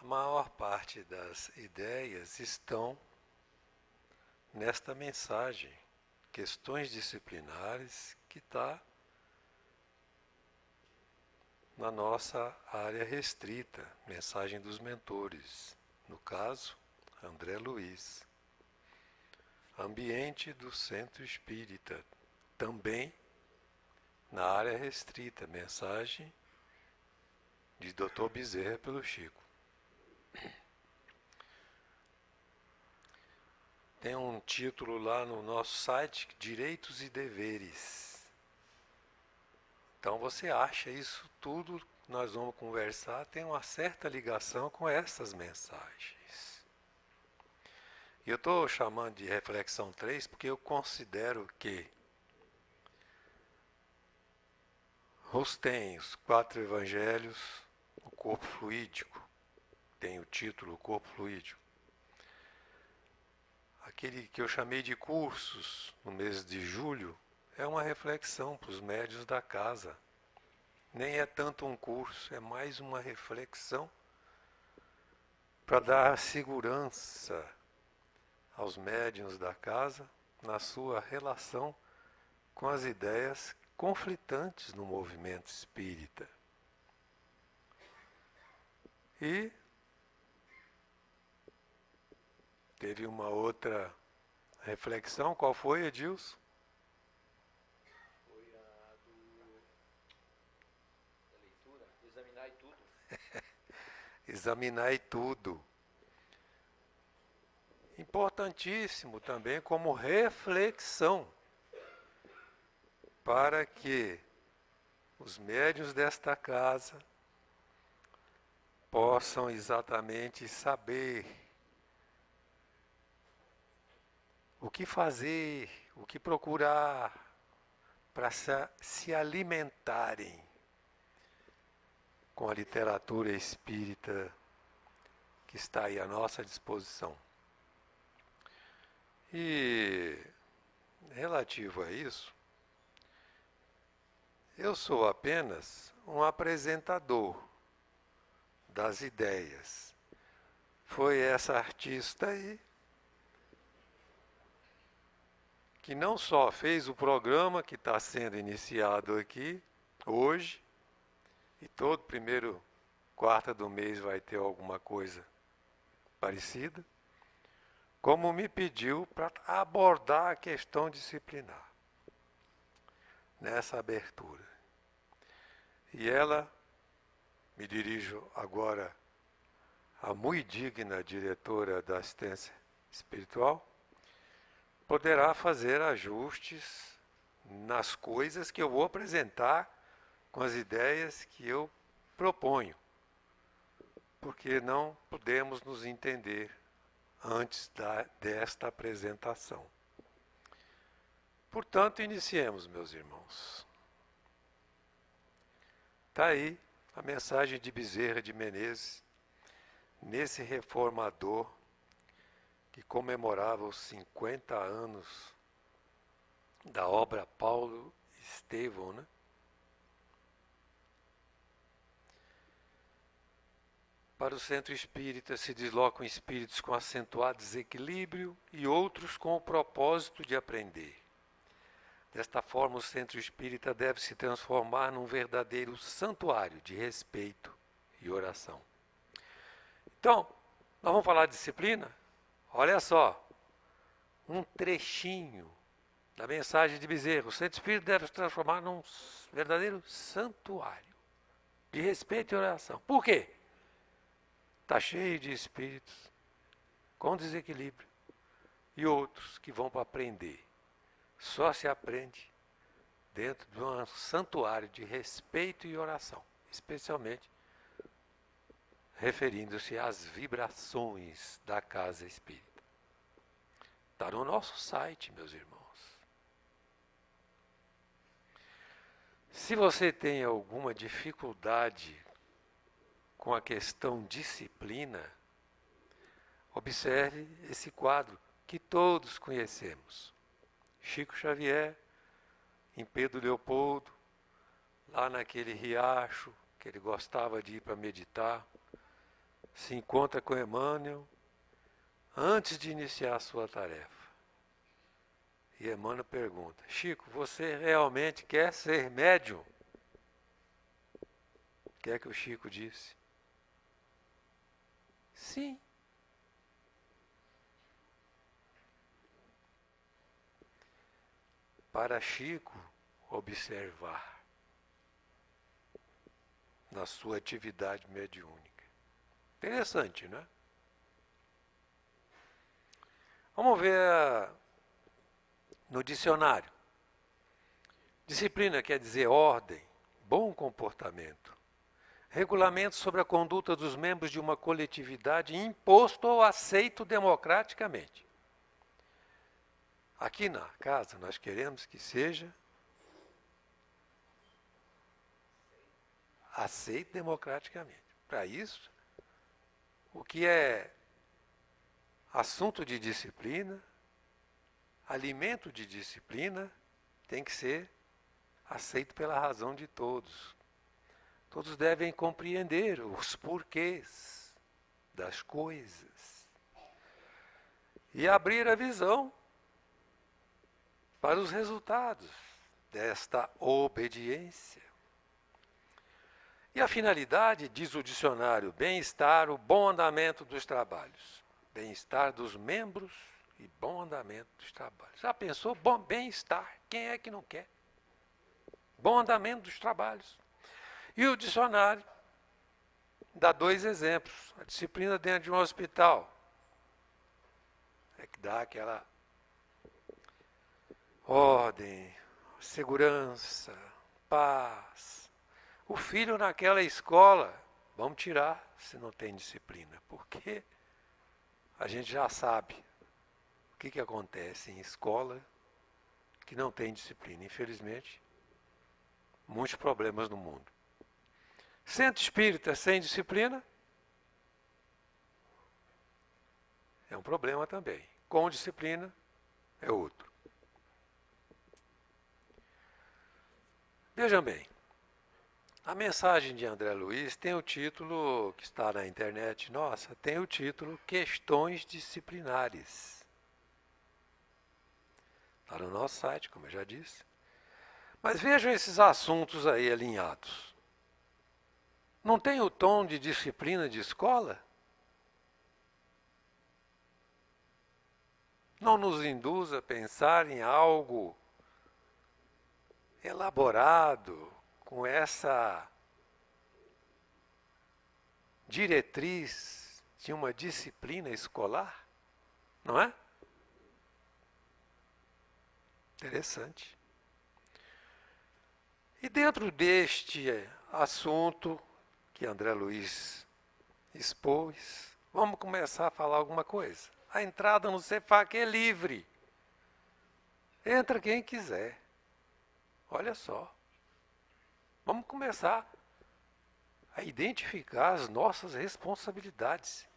A maior parte das ideias estão nesta mensagem, questões disciplinares, que está na nossa área restrita, mensagem dos mentores, no caso, André Luiz. Ambiente do Centro Espírita, também na área restrita, mensagem de Dr. Bezerra pelo Chico. Tem um título lá no nosso site, Direitos e Deveres. Então você acha isso tudo que nós vamos conversar tem uma certa ligação com essas mensagens. E eu estou chamando de reflexão 3 porque eu considero que os 4 evangelhos, o corpo fluídico, tem o título, o corpo fluídico. Aquele que eu chamei de cursos no mês de julho, é uma reflexão para os médiuns da casa. Nem é tanto um curso, é mais uma reflexão para dar segurança aos médiuns da casa na sua relação com as ideias conflitantes no movimento espírita. E teve uma outra reflexão, qual foi, Edilson? Foi a da leitura, examinar tudo. Examinar tudo. Importantíssimo também como reflexão para que os médiuns desta casa possam exatamente saber o que fazer, o que procurar para se alimentarem com a literatura espírita que está aí à nossa disposição. E relativo a isso, eu sou apenas um apresentador das ideias. Foi essa artista aí que não só fez o programa que está sendo iniciado aqui hoje, e todo primeiro quarta do mês vai ter alguma coisa parecida, como me pediu para abordar a questão disciplinar nessa abertura. E ela, me dirijo agora à muito digna diretora da assistência espiritual, poderá fazer ajustes nas coisas que eu vou apresentar com as ideias que eu proponho, porque não podemos nos entender antes desta apresentação. Portanto, iniciemos, meus irmãos. Está aí a mensagem de Bezerra de Menezes, nesse reformador que comemorava os 50 anos da obra Paulo Estevão, né? Para o centro espírita se deslocam espíritos com acentuado desequilíbrio e outros com o propósito de aprender. Desta forma, o centro espírita deve se transformar num verdadeiro santuário de respeito e oração. Então, nós vamos falar de disciplina? Olha só, um trechinho da mensagem de Bezerra. O centro espírita deve se transformar num verdadeiro santuário de respeito e oração. Por quê? Está cheio de espíritos com desequilíbrio e outros que vão para aprender. Só se aprende dentro de um santuário de respeito e oração, especialmente referindo-se às vibrações da casa espírita. Está no nosso site, meus irmãos. Se você tem alguma dificuldade com a questão disciplina, observe esse quadro que todos conhecemos. Chico Xavier, em Pedro Leopoldo, lá naquele riacho que ele gostava de ir para meditar, se encontra com Emmanuel antes de iniciar a sua tarefa. E Emmanuel pergunta: Chico, você realmente quer ser médium? O que é que o Chico disse? Sim. Para Chico observar na sua atividade mediúnica. Interessante, né? Vamos ver no dicionário. Disciplina quer dizer ordem, bom comportamento, regulamento sobre a conduta dos membros de uma coletividade imposto ou aceito democraticamente. Aqui na casa nós queremos que seja aceito democraticamente. Para isso, o que é assunto de disciplina, alimento de disciplina, tem que ser aceito pela razão de todos. Todos devem compreender os porquês das coisas e abrir a visão para os resultados desta obediência. E a finalidade, diz o dicionário, bem-estar, o bom andamento dos trabalhos. Bem-estar dos membros e bom andamento dos trabalhos. Já pensou? Bom bem-estar. Quem é que não quer? Bom andamento dos trabalhos. E o dicionário dá 2 exemplos. A disciplina dentro de um hospital. É que dá aquela ordem, segurança, paz. O filho naquela escola, vamos tirar se não tem disciplina. Porque a gente já sabe o que acontece em escola que não tem disciplina. Infelizmente, muitos problemas no mundo. Centro espírita sem disciplina é um problema também. Com disciplina é outro. Vejam bem, a mensagem de André Luiz tem o título, que está na internet nossa, tem o título Questões Disciplinares. Está no nosso site, como eu já disse. Mas vejam esses assuntos aí alinhados. Não tem o tom de disciplina de escola? Não nos induz a pensar em algo elaborado, com essa diretriz de uma disciplina escolar? Não é? Interessante. E dentro deste assunto que André Luiz expôs, vamos começar a falar alguma coisa. A entrada no CEFAC é livre. Entra quem quiser. Olha só. Vamos começar a identificar as nossas responsabilidades.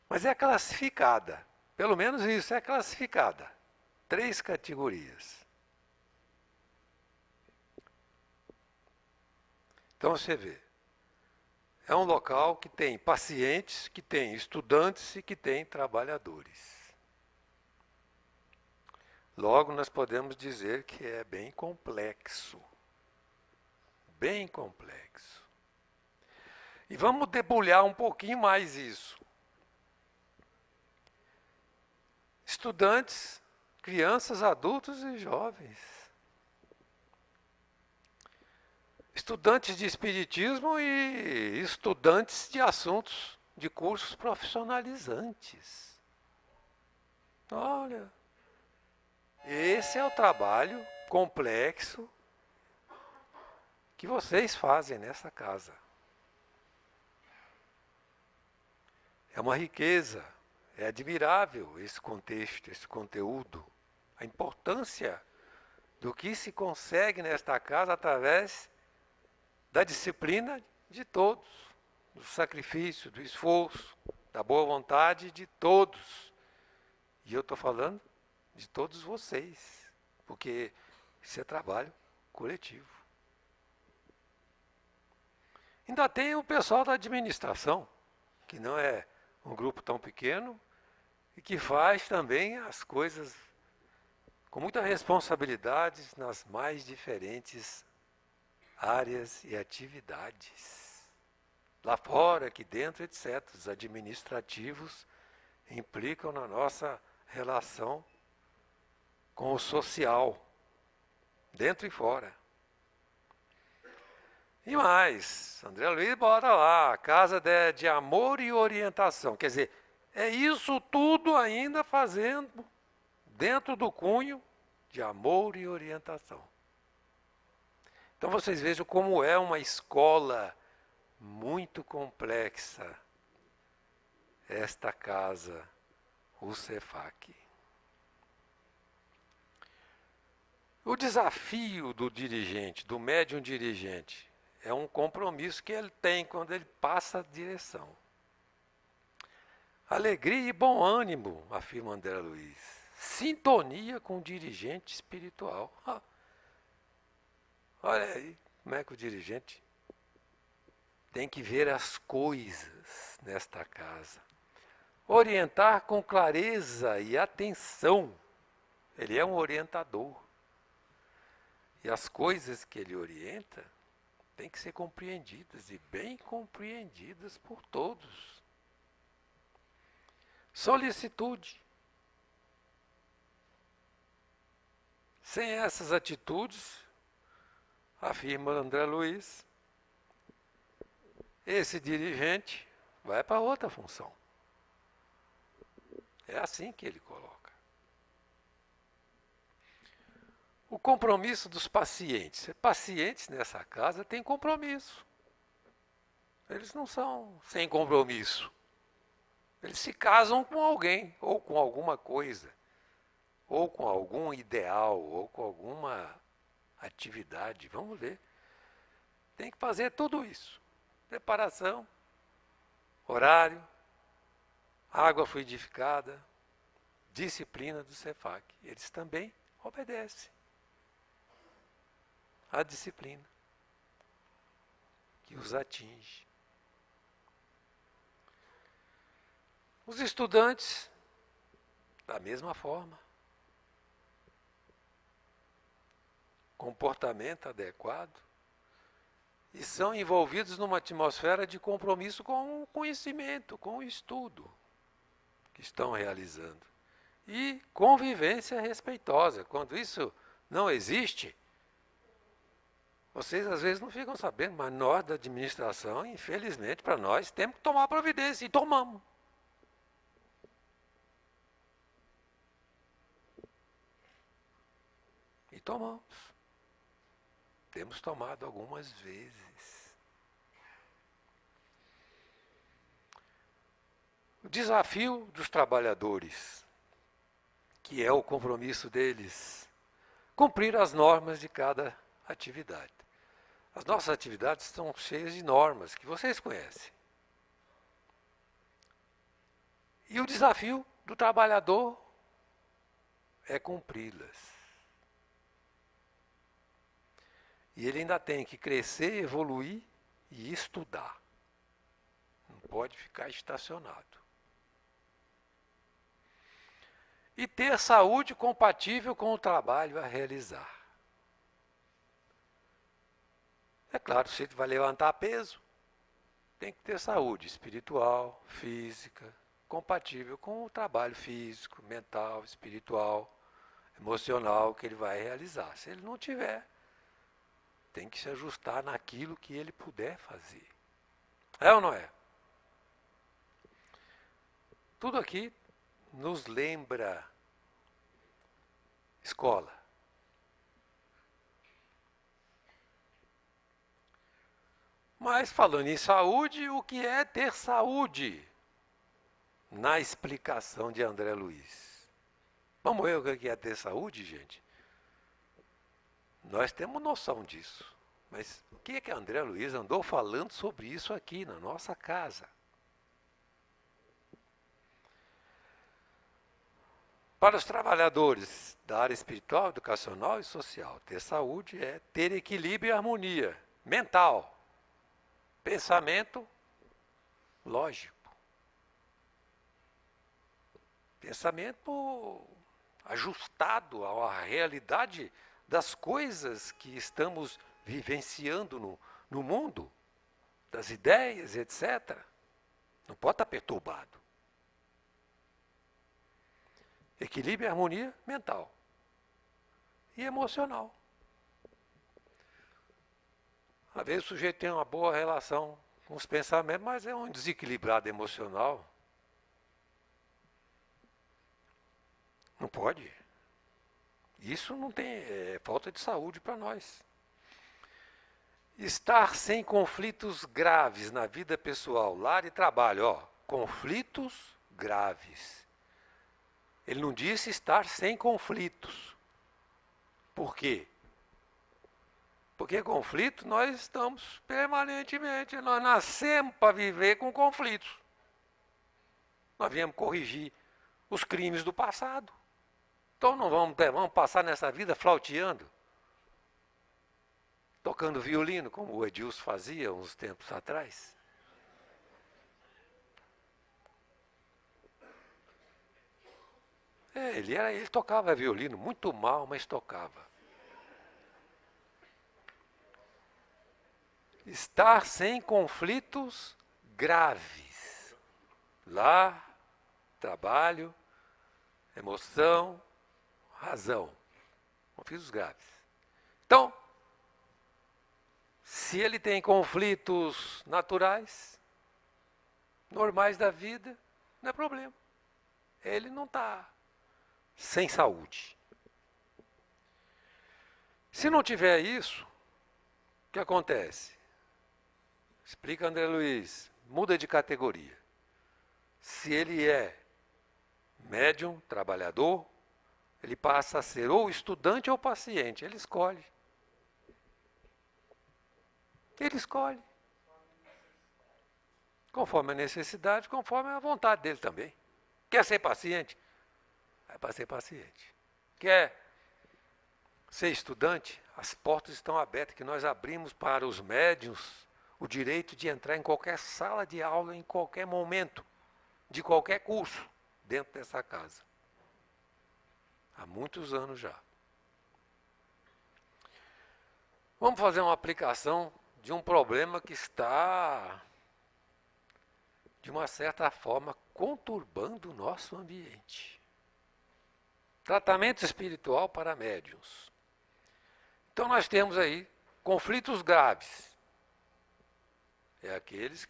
Mas é classificada. Pelo menos isso é classificada. 3 categorias. Então você vê. É um local que tem pacientes, que tem estudantes e que tem trabalhadores. Logo, nós podemos dizer que é bem complexo. Bem complexo. E vamos debulhar um pouquinho mais isso. Estudantes, crianças, adultos e jovens. Estudantes de espiritismo e estudantes de assuntos, de cursos profissionalizantes. Olha, esse é o trabalho complexo que vocês fazem nessa casa. É uma riqueza, é admirável esse contexto, esse conteúdo, a importância do que se consegue nesta casa através da disciplina de todos, do sacrifício, do esforço, da boa vontade de todos. E eu estou falando de todos vocês, porque isso é trabalho coletivo. Ainda tem o pessoal da administração. que não é um grupo tão pequeno e que faz também as coisas com muita responsabilidade nas mais diferentes áreas e atividades. Lá fora, aqui dentro, etc. Os administrativos implicam na nossa relação com o social, dentro e fora. E mais, André Luiz bota lá, a casa de amor e orientação. Quer dizer, é isso tudo ainda fazendo dentro do cunho de amor e orientação. Então vocês vejam como é uma escola muito complexa esta casa, o Cefac. O desafio do dirigente, do médium dirigente, é um compromisso que ele tem quando ele passa a direção. Alegria e bom ânimo, afirma André Luiz. Sintonia com o dirigente espiritual. Olha aí como é que o dirigente tem que ver as coisas nesta casa. Orientar com clareza e atenção. Ele é um orientador. E as coisas que ele orienta têm que ser compreendidas e bem compreendidas por todos. Solicitude. Sem essas atitudes, afirma André Luiz, esse dirigente vai para outra função. É assim que ele coloca. O compromisso dos pacientes. Pacientes nessa casa têm compromisso. Eles não são sem compromisso. Eles se casam com alguém, ou com alguma coisa, ou com algum ideal, ou com alguma atividade. Vamos ver. Tem que fazer tudo isso. Preparação, horário, água fluidificada, disciplina do Cefac. Eles também obedecem à disciplina que os atinge. Os estudantes, da mesma forma, comportamento adequado, e são envolvidos numa atmosfera de compromisso com o conhecimento, com o estudo que estão realizando. E convivência respeitosa. Quando isso não existe, vocês às vezes não ficam sabendo, mas nós da administração, infelizmente para nós, temos que tomar providência, e tomamos. E tomamos. Temos tomado algumas vezes. O desafio dos trabalhadores, que é o compromisso deles, cumprir as normas de cada atividade. As nossas atividades estão cheias de normas que vocês conhecem. E o desafio do trabalhador é cumpri-las. E ele ainda tem que crescer, evoluir e estudar. Não pode ficar estacionado. E ter saúde compatível com o trabalho a realizar. É claro, se ele vai levantar peso, tem que ter saúde espiritual, física, compatível com o trabalho físico, mental, espiritual, emocional que ele vai realizar. Se ele não tiver, tem que se ajustar naquilo que ele puder fazer. É ou não é? Tudo aqui nos lembra escola. Mas falando em saúde, o que é ter saúde? Na explicação de André Luiz. Vamos ver o que é ter saúde, gente? Nós temos noção disso. Mas o que é que André Luiz andou falando sobre isso aqui na nossa casa? Para os trabalhadores da área espiritual, educacional e social, ter saúde é ter equilíbrio e harmonia mental, pensamento lógico, Pensamento ajustado à realidade das coisas que estamos vivenciando no mundo, das ideias, etc. Não pode estar perturbado. Equilíbrio e harmonia mental e emocional. Às vezes o sujeito tem uma boa relação com os pensamentos, mas é um desequilibrado emocional. Não pode. Isso não tem, falta de saúde para nós. Estar sem conflitos graves na vida pessoal, lar e trabalho. Conflitos graves. Ele não disse estar sem conflitos. Por quê? Porque conflito nós estamos permanentemente. Nós nascemos para viver com conflitos. Nós viemos corrigir os crimes do passado. Então não vamos passar nessa vida flauteando, tocando violino, como o Edilson fazia uns tempos atrás. Ele tocava violino muito mal, mas tocava. Estar sem conflitos graves. Lar, trabalho, emoção, razão. Conflitos graves. Então, se ele tem conflitos naturais, normais da vida, não é problema. Ele não está sem saúde. Se não tiver isso, o que acontece? Explica André Luiz, muda de categoria. Se ele é médium, trabalhador, ele passa a ser ou estudante ou paciente. Ele escolhe. Ele escolhe. Conforme a necessidade, conforme a vontade dele também. Quer ser paciente? Vai para ser paciente. Quer ser estudante? As portas estão abertas, que nós abrimos para os médiuns o direito de entrar em qualquer sala de aula, em qualquer momento, de qualquer curso, dentro dessa casa. Há muitos anos já. Vamos fazer uma aplicação de um problema que está, de uma certa forma, conturbando o nosso ambiente. Tratamento espiritual para médiuns. Então nós temos aí conflitos graves. É aqueles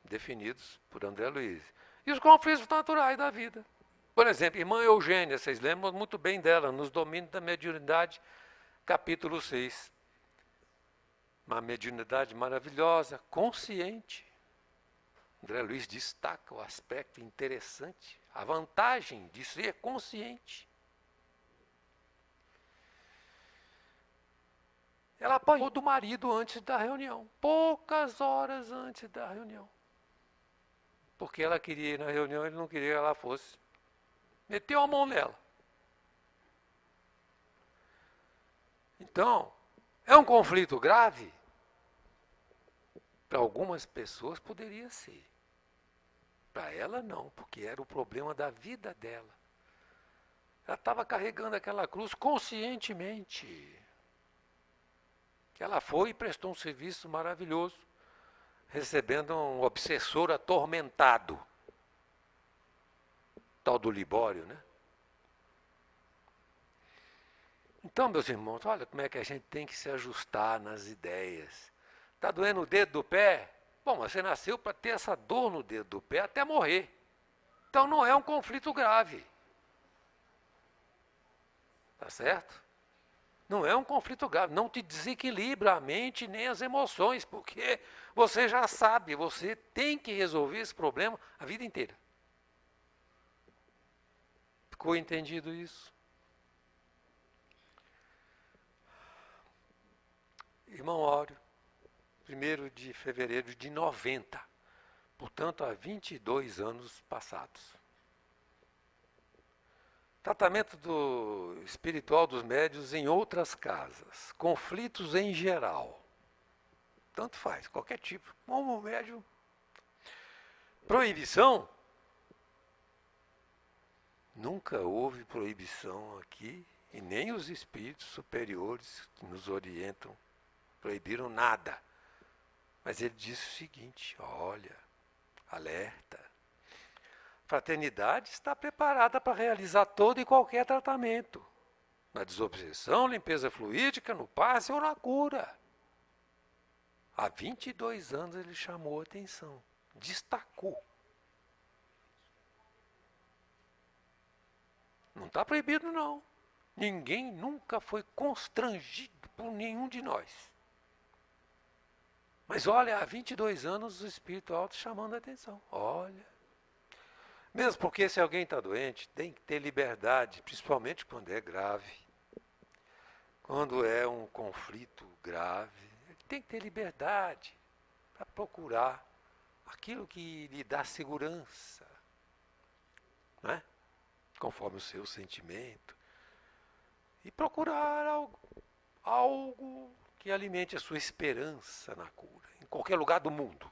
definidos por André Luiz. E os conflitos naturais da vida. Por exemplo, irmã Eugênia, vocês lembram muito bem dela, nos Domínios da Mediunidade, capítulo 6. Uma mediunidade maravilhosa, consciente. André Luiz destaca o aspecto interessante, a vantagem de ser consciente. Ela apanhou do marido antes da reunião, poucas horas antes da reunião. Porque ela queria ir na reunião, ele não queria que ela fosse. Meteu a mão nela. Então, é um conflito grave? Para algumas pessoas poderia ser. Para ela não, porque era o problema da vida dela. Ela estava carregando aquela cruz conscientemente. Ela foi e prestou um serviço maravilhoso, recebendo um obsessor atormentado, tal do Libório, né? Então, meus irmãos, olha como é que a gente tem que se ajustar nas ideias. Está doendo o dedo do pé? Bom, mas você nasceu para ter essa dor no dedo do pé até morrer. Então não é um conflito grave. Tá certo? Não é um conflito grave, não te desequilibra a mente nem as emoções, porque você já sabe, você tem que resolver esse problema a vida inteira. Ficou entendido isso? Irmão Áureo, 1º de fevereiro de 90, portanto há 22 anos passados. Tratamento espiritual dos médiuns em outras casas. Conflitos em geral. Tanto faz, qualquer tipo. Como médium. Proibição? Nunca houve proibição aqui e nem os espíritos superiores que nos orientam proibiram nada. Mas ele disse o seguinte: olha, alerta. A fraternidade está preparada para realizar todo e qualquer tratamento. Na desobsessão, limpeza fluídica, no passe ou na cura. Há 22 anos ele chamou a atenção, destacou. Não está proibido, não. Ninguém nunca foi constrangido por nenhum de nós. Mas olha, há 22 anos o espírito alto chamando a atenção. Olha. Mesmo porque se alguém está doente, tem que ter liberdade, principalmente quando é grave. Quando é um conflito grave, ele tem que ter liberdade para procurar aquilo que lhe dá segurança, não é? Conforme o seu sentimento, e procurar algo que alimente a sua esperança na cura, em qualquer lugar do mundo.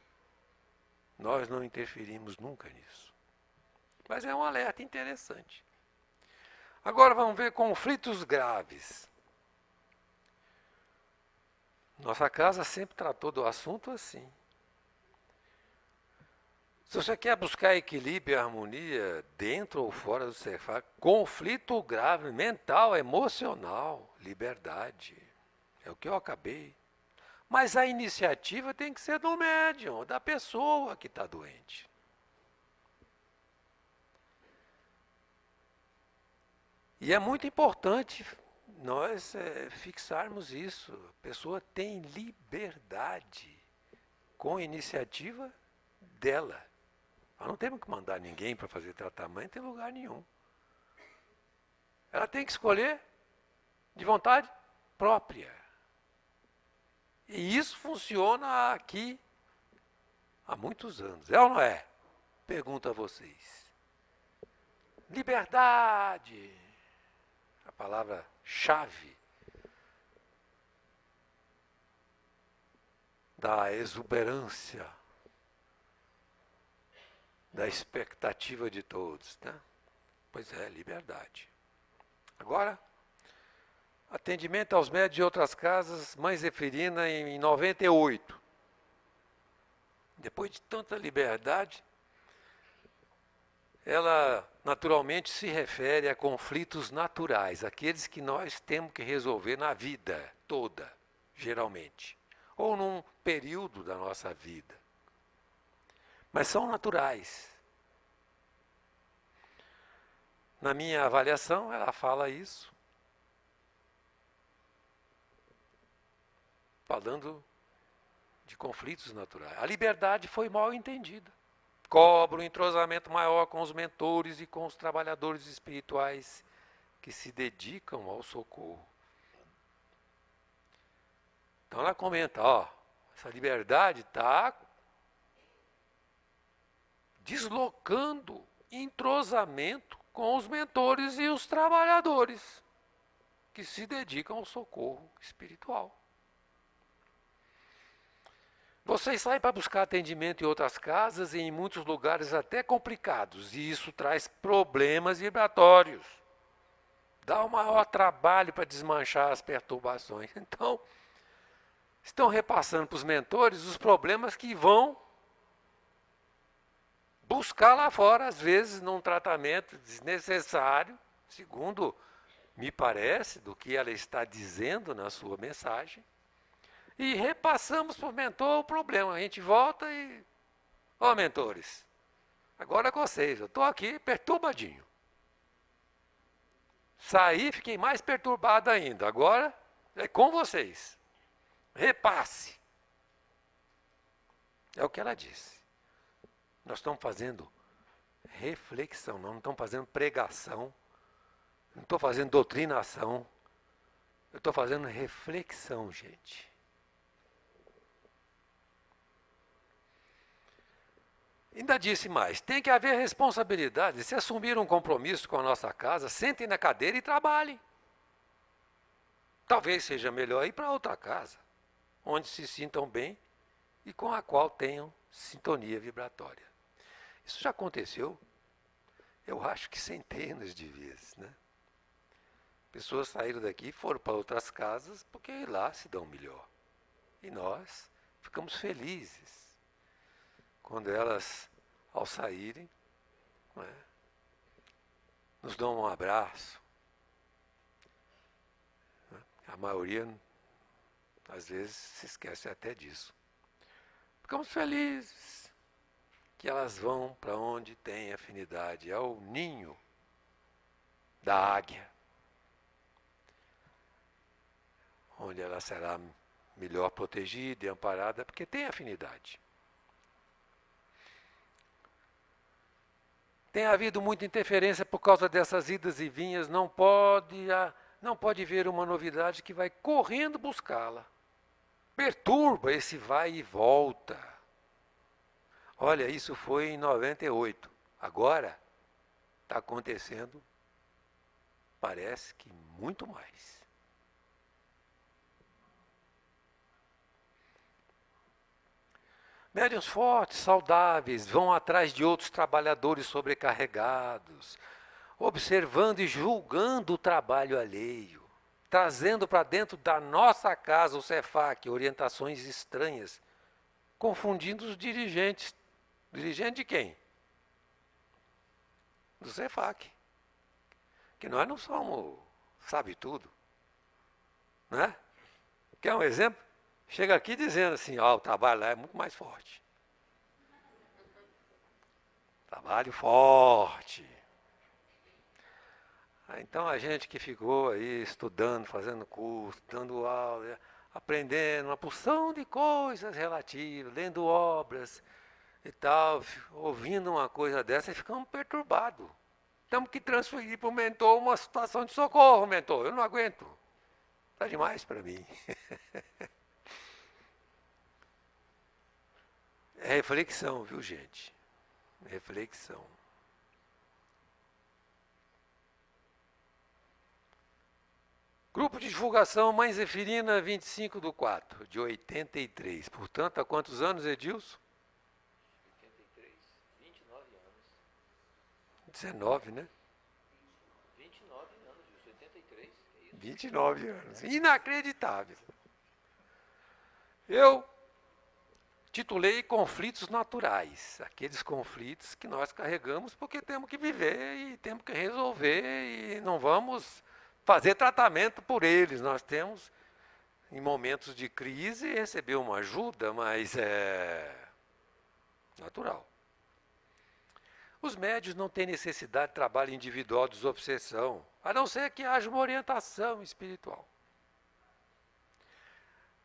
Nós não interferimos nunca nisso. Mas é um alerta interessante. Agora vamos ver conflitos graves. Nossa casa sempre tratou do assunto assim. Se você quer buscar equilíbrio e harmonia dentro ou fora do Cefar, conflito grave, mental, emocional, liberdade. É o que eu acabei. Mas a iniciativa tem que ser do médium, da pessoa que está doente. E é muito importante nós fixarmos isso. A pessoa tem liberdade com a iniciativa dela. Nós não temos que mandar ninguém para fazer tratamento em lugar nenhum. Ela tem que escolher de vontade própria. E isso funciona aqui há muitos anos. É ou não é? Pergunto a vocês. Liberdade. A palavra-chave da exuberância, da expectativa de todos, né? Pois é, liberdade. Agora, atendimento aos médios de outras casas, Mãe Zeferina em 98. Depois de tanta liberdade, ela naturalmente se refere a conflitos naturais, aqueles que nós temos que resolver na vida toda, geralmente, ou num período da nossa vida. Mas são naturais. Na minha avaliação, ela fala isso, falando de conflitos naturais. A liberdade foi mal entendida. Cobra um entrosamento maior com os mentores e com os trabalhadores espirituais que se dedicam ao socorro. Então ela comenta, essa liberdade está deslocando entrosamento com os mentores e os trabalhadores que se dedicam ao socorro espiritual. Vocês saem para buscar atendimento em outras casas e em muitos lugares até complicados, e isso traz problemas vibratórios. Dá um maior trabalho para desmanchar as perturbações. Então, estão repassando para os mentores os problemas que vão buscar lá fora, às vezes, num tratamento desnecessário, segundo me parece, do que ela está dizendo na sua mensagem. E repassamos para o mentor o problema. A gente volta e... mentores, agora é com vocês. Eu estou aqui perturbadinho. Saí, fiquei mais perturbado ainda. Agora é com vocês. Repasse. É o que ela disse. Nós estamos fazendo reflexão, não estamos fazendo pregação. Não estou fazendo doutrinação. Eu estou fazendo reflexão, gente. Ainda disse mais, tem que haver responsabilidade. Se assumir um compromisso com a nossa casa, sentem na cadeira e trabalhem. Talvez seja melhor ir para outra casa, onde se sintam bem e com a qual tenham sintonia vibratória. Isso já aconteceu. Eu acho que centenas de vezes, né? Pessoas saíram daqui e foram para outras casas porque lá se dão melhor. E nós ficamos felizes quando elas, ao saírem, né, nos dão um abraço. Né? A maioria, às vezes, se esquece até disso. Ficamos felizes que elas vão para onde tem afinidade, ao ninho da águia, onde ela será melhor protegida e amparada, porque tem afinidade. Tem havido muita interferência por causa dessas idas e vinhas, não pode ver uma novidade que vai correndo buscá-la. Perturba esse vai e volta. Olha, isso foi em 98. Agora está acontecendo, parece que muito mais. Médiuns fortes, saudáveis, vão atrás de outros trabalhadores sobrecarregados, observando e julgando o trabalho alheio, trazendo para dentro da nossa casa, o Cefac, orientações estranhas, confundindo os dirigentes. Dirigente de quem? Do Cefac. Que nós não somos sabe tudo, né? Quer um exemplo? Chega aqui dizendo assim, ó, o trabalho lá é muito mais forte. Trabalho forte. Então a gente que ficou aí estudando, fazendo curso, dando aula, aprendendo uma porção de coisas relativas, lendo obras e tal, ouvindo uma coisa dessa e ficamos perturbados. Temos que transferir para o mentor uma situação de socorro, mentor. Eu não aguento. Está demais para mim. É reflexão, viu, gente? Reflexão. Grupo de divulgação Mãe Zeferina, 25/4, de 83. Portanto, há quantos anos, Edilson? 83, 29 anos. 19, né? 29 anos, Gilson, 83, que isso? 29 anos. Inacreditável. Eu titulei Conflitos Naturais. Aqueles conflitos que nós carregamos porque temos que viver e temos que resolver e não vamos fazer tratamento por eles. Nós temos, em momentos de crise, receber uma ajuda, mas é natural. Os médios não têm necessidade de trabalho individual de desobsessão, a não ser que haja uma orientação espiritual.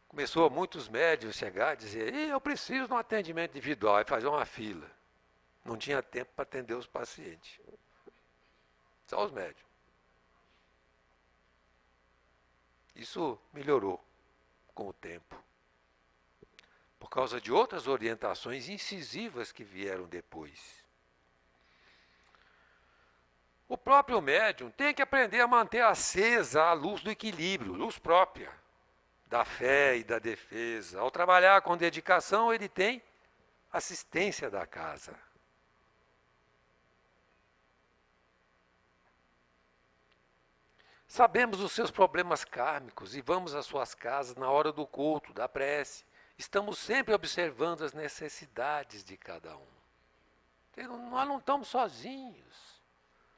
Começou muitos médios chegar e dizer, eu preciso de um atendimento individual, e fazer uma fila. Não tinha tempo para atender os pacientes. Só os médios. Isso melhorou com o tempo. Por causa de outras orientações incisivas que vieram depois. O próprio médium tem que aprender a manter acesa a luz do equilíbrio, luz própria, da fé e da defesa. Ao trabalhar com dedicação, ele tem assistência da casa. Sabemos os seus problemas kármicos e vamos às suas casas na hora do culto, da prece. Estamos sempre observando as necessidades de cada um. Nós não estamos sozinhos.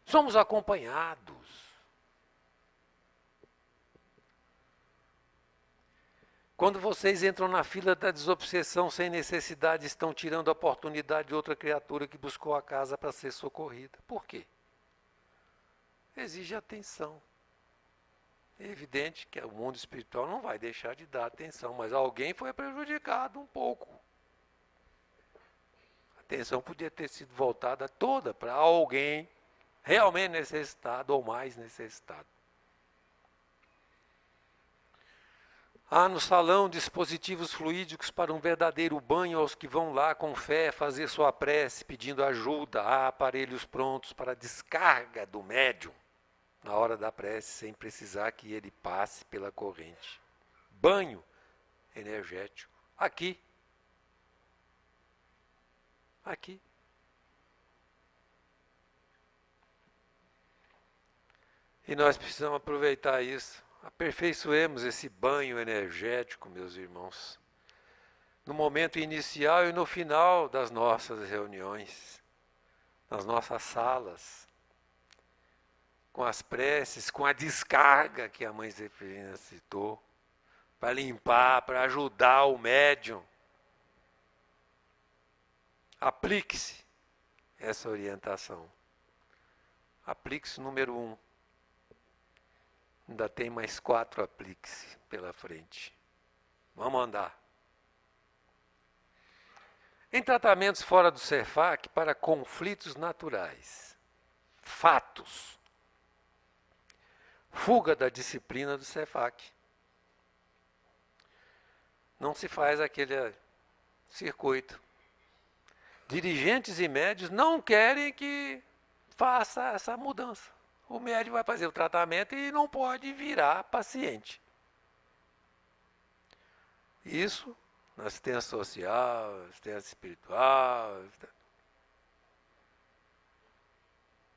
Somos acompanhados. Quando vocês entram na fila da desobsessão sem necessidade, estão tirando a oportunidade de outra criatura que buscou a casa para ser socorrida. Por quê? Exige atenção. É evidente que o mundo espiritual não vai deixar de dar atenção, mas alguém foi prejudicado um pouco. A atenção podia ter sido voltada toda para alguém realmente necessitado ou mais necessitado. Há no salão dispositivos fluídicos para um verdadeiro banho aos que vão lá com fé fazer sua prece, pedindo ajuda. Há aparelhos prontos para descarga do médium na hora da prece, sem precisar que ele passe pela corrente. Banho energético. Aqui. Aqui. E nós precisamos aproveitar isso. Aperfeiçoemos esse banho energético, meus irmãos, no momento inicial e no final das nossas reuniões, nas nossas salas, com as preces, com a descarga que a Mãe Zeferina citou, para limpar, para ajudar o médium. Aplique-se essa orientação. Aplique-se número 1. Ainda tem mais 4 aplique-se pela frente. Vamos andar. Em tratamentos fora do CEFAC para conflitos naturais. Fatos. Fuga da disciplina do CEFAC. Não se faz aquele circuito. Dirigentes e médios não querem que faça essa mudança. O médico vai fazer o tratamento e não pode virar paciente. Isso na assistência social, assistência espiritual.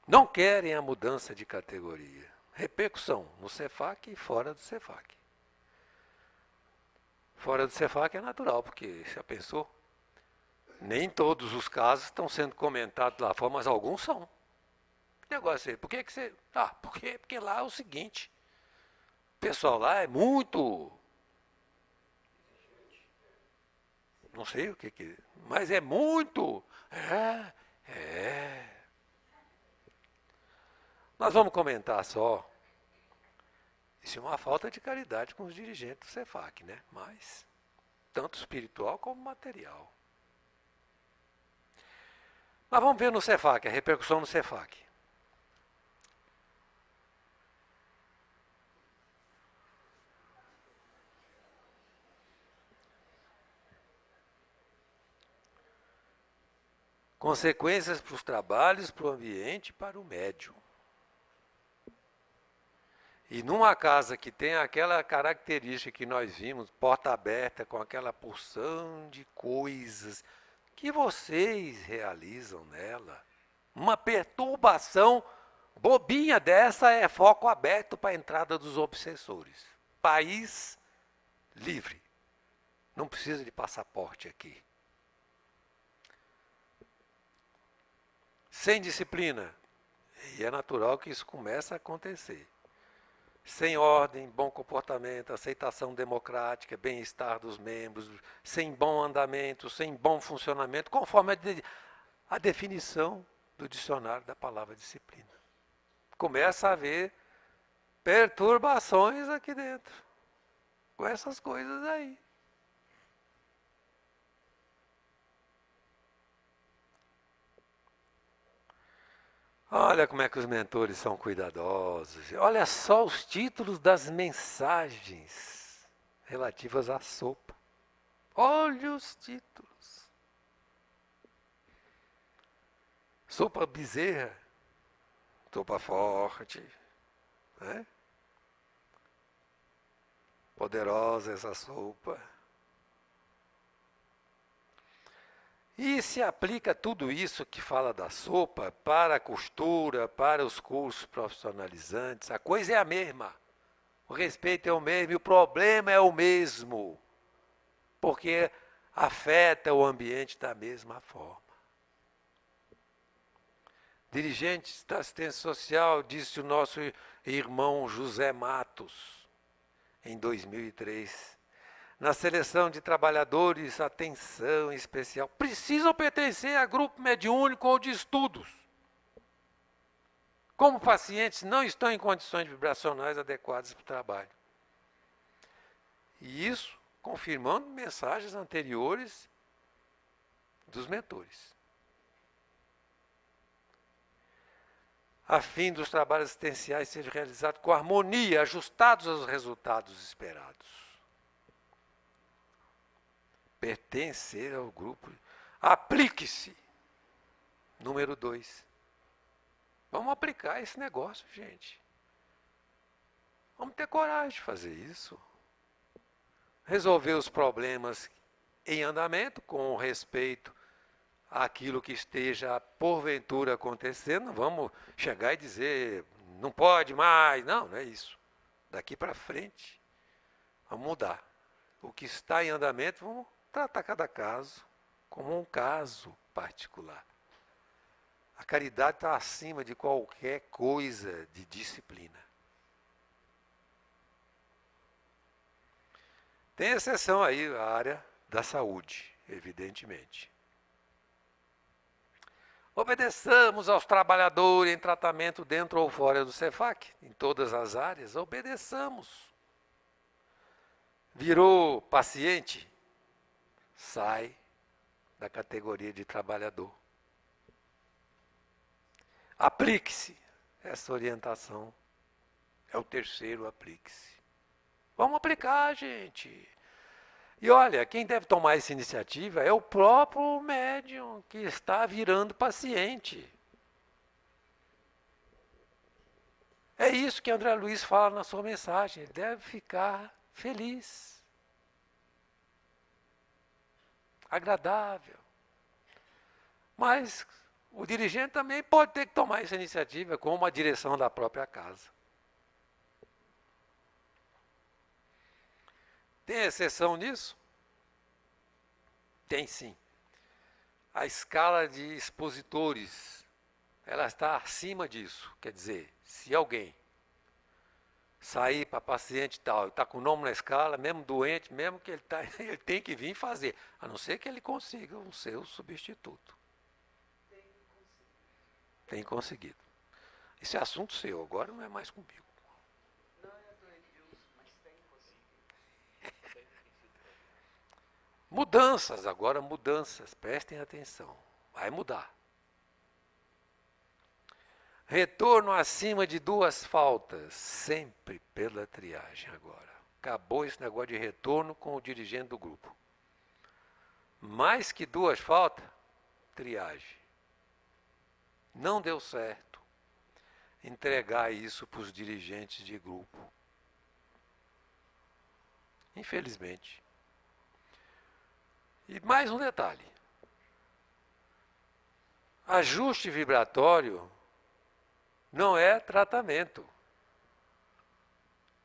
Não querem a mudança de categoria. Repercussão no CEFAC e fora do CEFAC. Fora do CEFAC é natural, porque já pensou? Nem todos os casos estão sendo comentados lá fora, mas alguns são. Negócio aí, por que você. Porque lá é o seguinte. O pessoal lá é muito. Não sei o que. Mas é muito. É. Nós vamos comentar só. Isso é uma falta de caridade com os dirigentes do CEFAC, né? Mas, tanto espiritual como material. Mas vamos ver no CEFAC, a repercussão no CEFAC. Consequências para os trabalhos, para o ambiente e para o médium. E numa casa que tem aquela característica que nós vimos, porta aberta, com aquela porção de coisas que vocês realizam nela, uma perturbação bobinha dessa é foco aberto para a entrada dos obsessores. País livre. Não precisa de passaporte aqui. Sem disciplina. E é natural que isso comece a acontecer. Sem ordem, bom comportamento, aceitação democrática, bem-estar dos membros, sem bom andamento, sem bom funcionamento, conforme a definição do dicionário da palavra disciplina. Começa a haver perturbações aqui dentro, com essas coisas aí. Olha como é que os mentores são cuidadosos. Olha só os títulos das mensagens relativas à sopa. Olha os títulos. Sopa bezerra, sopa forte, né? Poderosa essa sopa. E se aplica tudo isso que fala da sopa para a costura, para os cursos profissionalizantes, a coisa é a mesma. O respeito é o mesmo e o problema é o mesmo. Porque afeta o ambiente da mesma forma. Dirigentes da assistência social, disse o nosso irmão José Matos, em 2003. Na seleção de trabalhadores, atenção especial. Precisam pertencer a grupo mediúnico ou de estudos. Como pacientes não estão em condições vibracionais adequadas para o trabalho. E isso confirmando mensagens anteriores dos mentores. A fim dos trabalhos assistenciais sejam realizados com harmonia, ajustados aos resultados esperados. Pertencer ao grupo. Aplique-se. Número 2. Vamos aplicar esse negócio, gente. Vamos ter coragem de fazer isso. Resolver os problemas em andamento, com respeito àquilo que esteja porventura acontecendo. Vamos chegar e dizer, não pode mais. Não, não é isso. Daqui para frente, vamos mudar. O que está em andamento, vamos tratar cada caso como um caso particular. A caridade está acima de qualquer coisa de disciplina. Tem exceção aí a área da saúde, evidentemente. Obedeçamos aos trabalhadores em tratamento dentro ou fora do Cefac, em todas as áreas, obedeçamos. Virou paciente, sai da categoria de trabalhador. Aplique-se essa orientação. É o terceiro, aplique-se. Vamos aplicar, gente. E olha, quem deve tomar essa iniciativa é o próprio médium que está virando paciente. É isso que André Luiz fala na sua mensagem. Ele deve ficar feliz, agradável. Mas o dirigente também pode ter que tomar essa iniciativa como a direção da própria casa. Tem exceção nisso? Tem sim. A escala de expositores, ela está acima disso. Quer dizer, se alguém sair para paciente tal, está com o nome na escala, mesmo doente, mesmo que ele tem que vir fazer, a não ser que ele consiga um seu substituto. Tem conseguido. Isso é assunto seu, agora não é mais comigo. Mudanças, agora mudanças, prestem atenção, vai mudar. Retorno acima de 2 faltas, sempre pela triagem agora. Acabou esse negócio de retorno com o dirigente do grupo. Mais que 2 faltas, triagem. Não deu certo entregar isso para os dirigentes de grupo. Infelizmente. E mais um detalhe. Ajuste vibratório não é tratamento.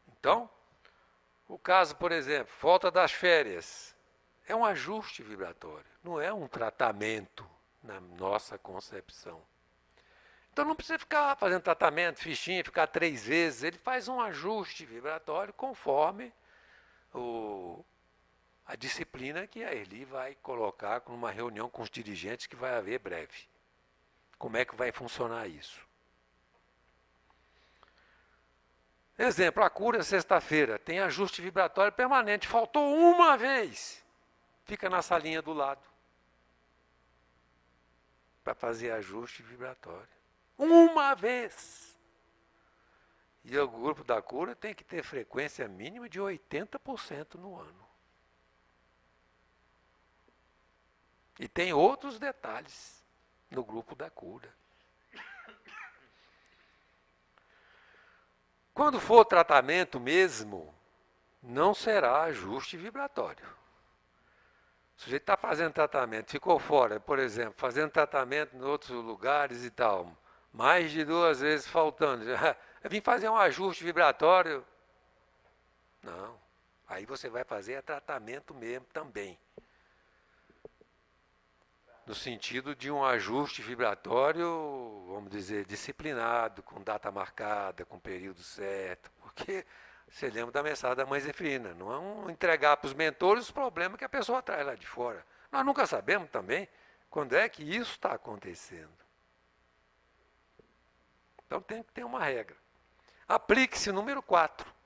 Então, o caso, por exemplo, falta das férias, é um ajuste vibratório, não é um tratamento na nossa concepção. Então não precisa ficar fazendo tratamento, fichinha, ficar 3 vezes, ele faz um ajuste vibratório conforme a disciplina que a Erli vai colocar numa reunião com os dirigentes que vai haver breve. Como é que vai funcionar isso? Exemplo, a cura sexta-feira tem ajuste vibratório permanente. Faltou uma vez. Fica na salinha do lado. Para fazer ajuste vibratório. Uma vez. E o grupo da cura tem que ter frequência mínima de 80% no ano. E tem outros detalhes no grupo da cura. Quando for tratamento mesmo, não será ajuste vibratório. O sujeito está fazendo tratamento, ficou fora, por exemplo, fazendo tratamento em outros lugares e tal, mais de 2 vezes faltando. Eu vim fazer um ajuste vibratório. Não, aí você vai fazer tratamento mesmo também. No sentido de um ajuste vibratório, vamos dizer, disciplinado, com data marcada, com período certo, porque você lembra da mensagem da Mãe Zefirina, não é um entregar para os mentores os problemas que a pessoa traz lá de fora. Nós nunca sabemos também quando é que isso está acontecendo. Então tem que ter uma regra. Aplique-se número 4.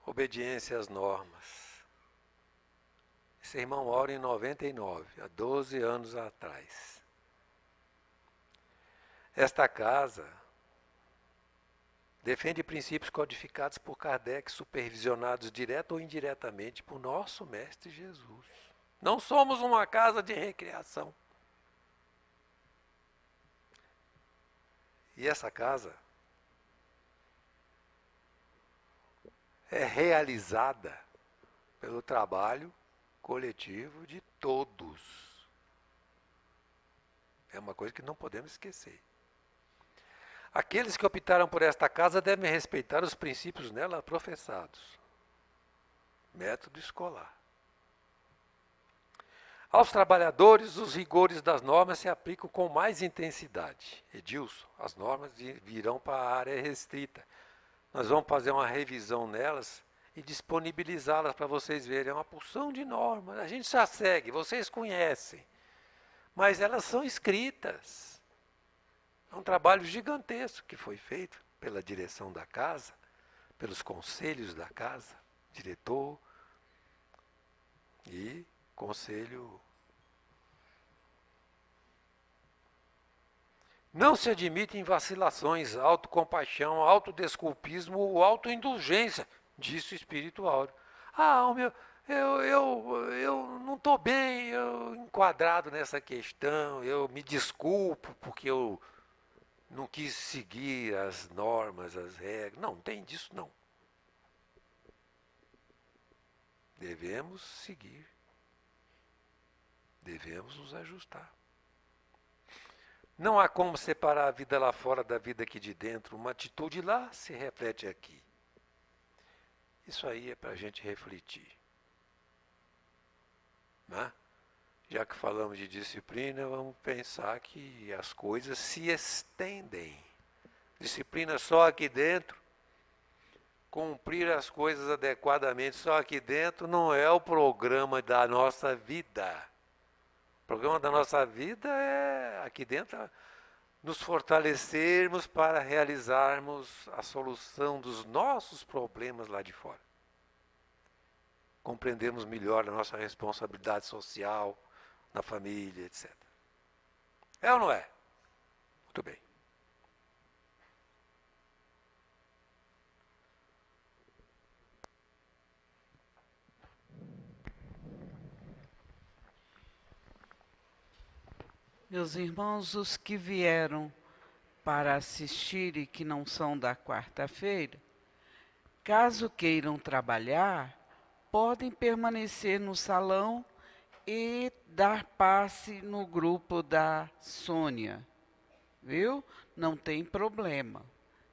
Obediência às normas. Esse irmão ora em 99, há 12 anos atrás. Esta casa defende princípios codificados por Kardec, supervisionados direta ou indiretamente por nosso Mestre Jesus. Não somos uma casa de recreação. E essa casa é realizada pelo trabalho coletivo de todos. É uma coisa que não podemos esquecer. Aqueles que optaram por esta casa devem respeitar os princípios nela professados. Método escolar. Aos trabalhadores, os rigores das normas se aplicam com mais intensidade. Edilson, as normas virão para a área restrita. Nós vamos fazer uma revisão nelas e disponibilizá-las para vocês verem. É uma porção de normas. A gente já segue, vocês conhecem. Mas elas são escritas. É um trabalho gigantesco que foi feito pela direção da casa, pelos conselhos da casa, diretor e conselho. Não se admitem vacilações, autocompaixão, autodesculpismo ou autoindulgência, disse o espírito áureo. Ah, eu não estou bem enquadrado nessa questão, eu me desculpo porque eu não quis seguir as normas, as regras. Não, não tem disso não. Devemos seguir. Devemos nos ajustar. Não há como separar a vida lá fora da vida aqui de dentro. Uma atitude lá se reflete aqui. Isso aí é para a gente refletir. Né? Já que falamos de disciplina, vamos pensar que as coisas se estendem. Disciplina só aqui dentro. Cumprir as coisas adequadamente só aqui dentro não é o programa da nossa vida. O programa da nossa vida é aqui dentro nos fortalecermos para realizarmos a solução dos nossos problemas lá de fora. Compreendermos melhor a nossa responsabilidade social, na família, etc. É ou não é? Muito bem. Meus irmãos, os que vieram para assistir e que não são da quarta-feira, caso queiram trabalhar, podem permanecer no salão e dar passe no grupo da Sônia, viu? Não tem problema,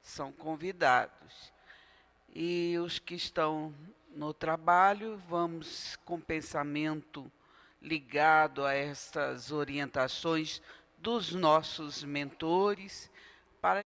são convidados. E os que estão no trabalho, vamos com pensamento ligado a estas orientações dos nossos mentores, para